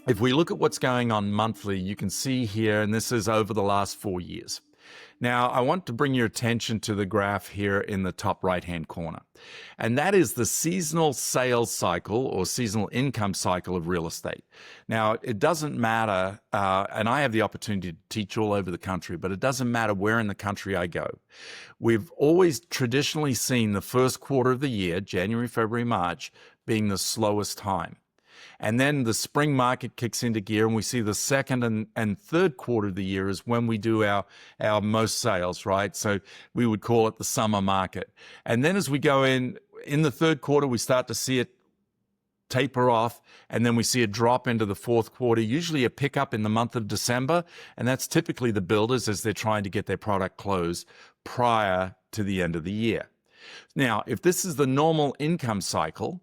if we look at what's going on monthly, you can see here, and this is over the last 4 years. Now, I want to bring your attention to the graph here in the top right-hand corner. And that is the seasonal sales cycle or seasonal income cycle of real estate. Now, it doesn't matter, and I have the opportunity to teach all over the country, but it doesn't matter where in the country I go. We've always traditionally seen the first quarter of the year, January, February, March, being the slowest time. And then the spring market kicks into gear, and we see the second and third quarter of the year is when we do our most sales, right? So we would call it the summer market. And then as we go in the third quarter, we start to see it taper off, and then we see a drop into the fourth quarter, usually a pickup in the month of December. And that's typically the builders as they're trying to get their product closed prior to the end of the year. Now, if this is the normal income cycle,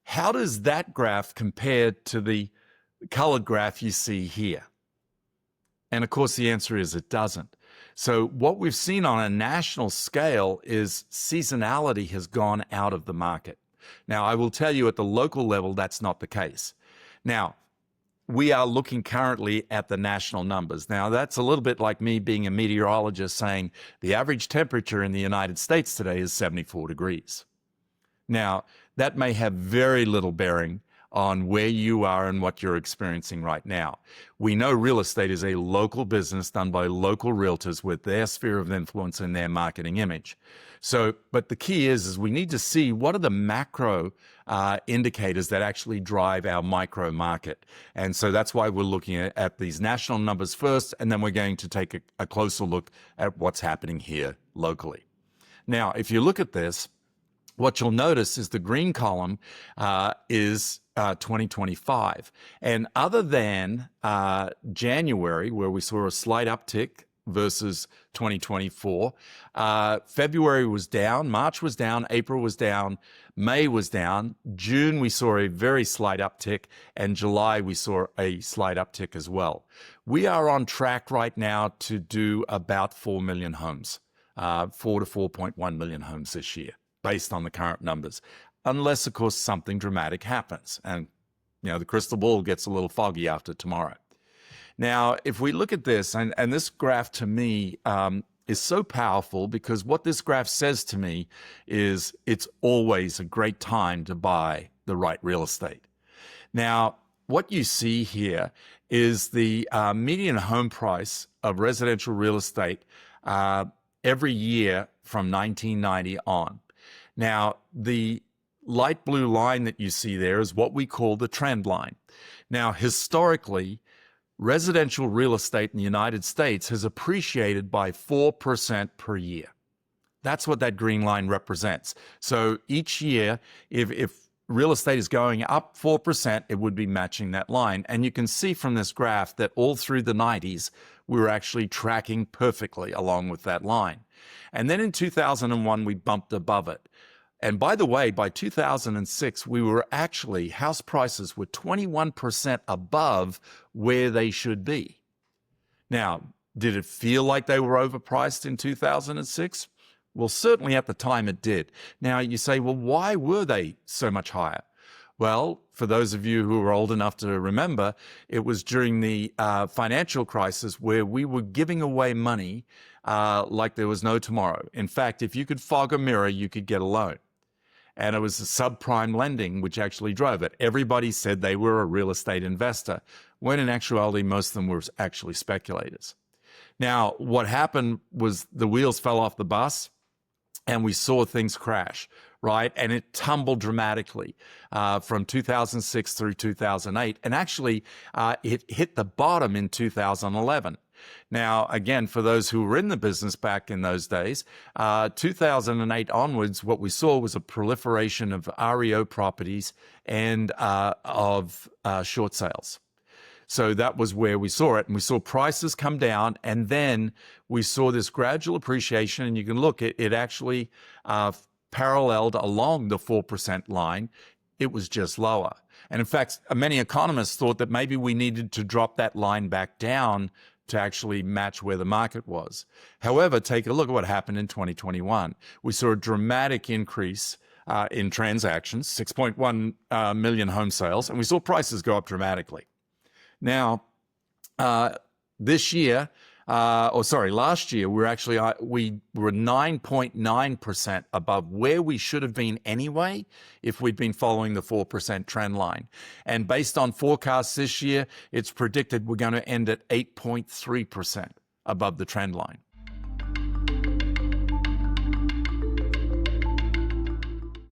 how does that graph compare to the colored graph you see here? And of course, the answer is it doesn't. So what we've seen on a national scale is seasonality has gone out of the market. Now, I will tell you at the local level, that's not the case. Now, we are looking currently at the national numbers. Now, that's a little bit like me being a meteorologist saying the average temperature in the United States today is 74 degrees. Now, that may have very little bearing on where you are and what you're experiencing right now. We know real estate is a local business done by local realtors with their sphere of influence and their marketing image. So, but the key is we need to see what are the macro indicators that actually drive our micro market. And so that's why we're looking at these national numbers first, and then we're going to take a closer look at what's happening here locally. Now, if you look at this, what you'll notice is the green column is 2025. And other than January, where we saw a slight uptick versus 2024, February was down, March was down, April was down, May was down, June we saw a very slight uptick, and July we saw a slight uptick as well. We are on track right now to do about 4 million homes, 4 to 4.1 million homes this year, based on the current numbers, unless, of course, something dramatic happens. And, the crystal ball gets a little foggy after tomorrow. Now, if we look at this, and this graph to me is so powerful because what this graph says to me is it's always a great time to buy the right real estate. Now, what you see here is the median home price of residential real estate every year from 1990 on. Now, the light blue line that you see there is what we call the trend line. Now, historically, residential real estate in the United States has appreciated by 4% per year. That's what that green line represents. So each year, if real estate is going up 4%, it would be matching that line. And you can see from this graph that all through the 90s, we were actually tracking perfectly along with that line. And then in 2001, we bumped above it. And by the way, by 2006, we were actually, house prices were 21% above where they should be. Now, did it feel like they were overpriced in 2006? Well, certainly at the time it did. Now, you say, well, why were they so much higher? Well, for those of you who are old enough to remember, it was during the financial crisis where we were giving away money like there was no tomorrow. In fact, if you could fog a mirror, you could get a loan. And it was the subprime lending which actually drove it. Everybody said they were a real estate investor, when in actuality, most of them were actually speculators. Now, what happened was the wheels fell off the bus and we saw things crash, right? And it tumbled dramatically from 2006 through 2008. And actually, it hit the bottom in 2011. Now, again, for those who were in the business back in those days, 2008 onwards, what we saw was a proliferation of REO properties and of short sales. So that was where we saw it. And we saw prices come down, and then we saw this gradual appreciation. And you can look, it actually paralleled along the 4% line. It was just lower. And in fact, many economists thought that maybe we needed to drop that line back down to actually match where the market was. However, take a look at what happened in 2021. We saw a dramatic increase in transactions, 6.1 million home sales, and we saw prices go up dramatically. Now, this year, last year, we were 9.9% above where we should have been anyway if we'd been following the 4% trend line. And based on forecasts this year, it's predicted we're going to end at 8.3% above the trend line.